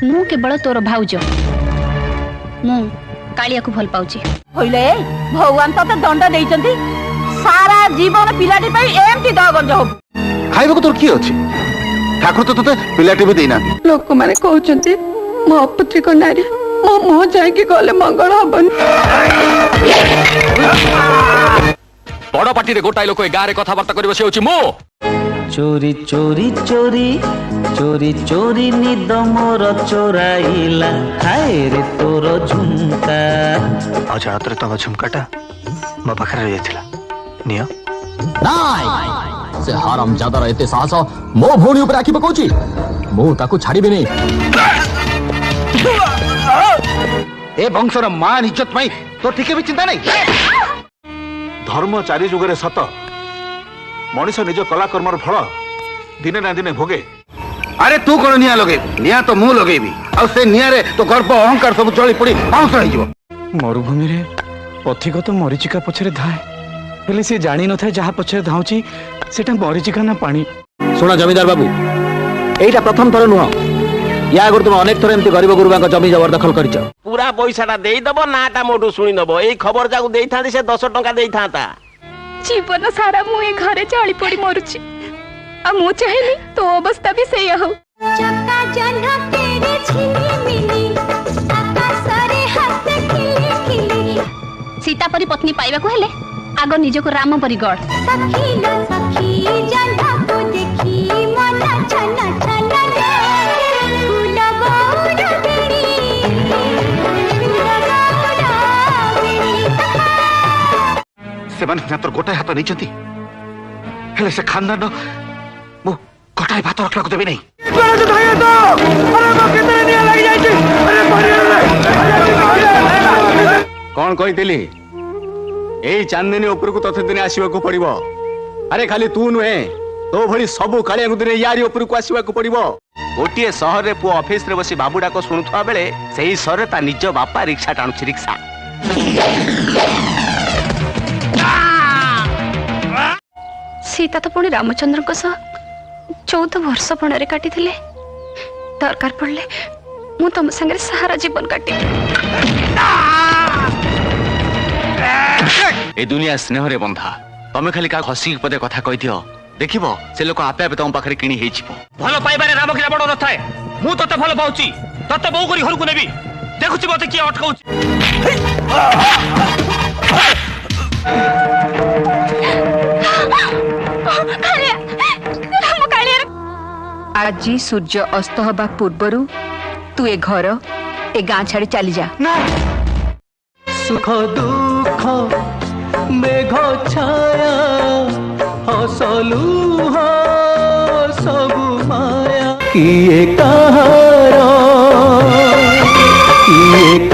मु केवल तोर भाउज मु कालिया को भल पाउची होइले भगवान तते दंड देइचंती सारा जीवन पिलाटी पई एमती दगंज हो खाइबा को तोर की अछि ठाकुर तो तते पिलाटी भी देना लोक माने कहउचंती मो पुत्री को नारी मो मो जाय के गले मंगल हबन बड़ पार्टी रे गोटाई लोक ए गारे कथा बार्ता करिवो से होची मो चोरी चोरी चोरी चोरी चोरी निद मोर चोराइला हाय रे तोर झुमका अजात रे तंग झुमकाटा मो पाखरे रहि जाथिला नियो नाय से हराम जादा रहते साहस मो भोणी ऊपर आखि पकाउची मो ताकू छाड़ीबे नहीं ए वंशर मान इज्जत मई तो ठीक भी चिंता नहीं धर्म चारि जुगरे सत मनीष निज कला कर्मर फल दिने ना दिने भोगे अरे तू कौन निया लगे निया तो मु लगेबी आ से निया रे तो गर्व अहंकार सब चली पड़ी पाउस रही जीव मरुभूमि रे पथिक तो मरीचिका पछरे धाए हेले से जानी न थाए जहा पछरे धाउची सेटा मरीचिका ना पानी सुना जमीदार बाबू एटा प्रथम थर नुह या आगुर तुम अनेक थर एमती गरीब गुरुबा जमी जबरदखल करिच पूरा पैसाटा देई दबो नाटा मोटू सुनी नबो एई खबर जाकू देई थांती से 10 टंका देई थांता जीवन सारा मु ए घरे चली पड़ी मरुची आ मु चाहेनी तो अवस्था भी सही हो चक्का जन्ह तेरे छिली मिली आकाश रे हाथ खिली खिली सीता परी पत्नी पाइबा को हेले आगो निज को राम परी गढ़ सखी न सखी जन्ह को देखी मन छन छन फूल गौर बेड़ी से मन तोर गोटाई हाथ नहीं चंती हेले से खानदान मु गोटाई भात रखला को देबे नहीं कौन कहितली एई चांदनी ऊपर को तथे दिन आसीबा को पड़िबो अरे खाली तू नुहे तो भली सबु कालिया को दिन यारी ऊपर को आसीबा को पड़िबो गोटिए शहर रे पु ऑफिस रे बसी बाबूडा को सुनुथवा बेले सेही शहर ता निज बापा रिक्शा टाणुछि रिक्शा सीता तो पुणी रामचंद्र को सह 14 वर्ष पणरे काटी थिले दरकार पड़ले मु तुम संगे सारा जीवन काटी ए दुनिया स्नेह रे बंधा तमे खाली का हसी पदे कथा कहि दियो देखिबो से लोक आपे आपे तम पाखरे किणी हेइ छिबो भलो पाइबारे राम किला बड़ नथाए मु तते भलो पाउची तते बहु करी घर को नेबी देखुची मते की अटकाउची आज सूर्य अस्त हवा पूर्वरु तू ए घर ए गाँ छाड़ी चली जा सुख दुख मेघ छाया हसलु सबु माया किए कहार किए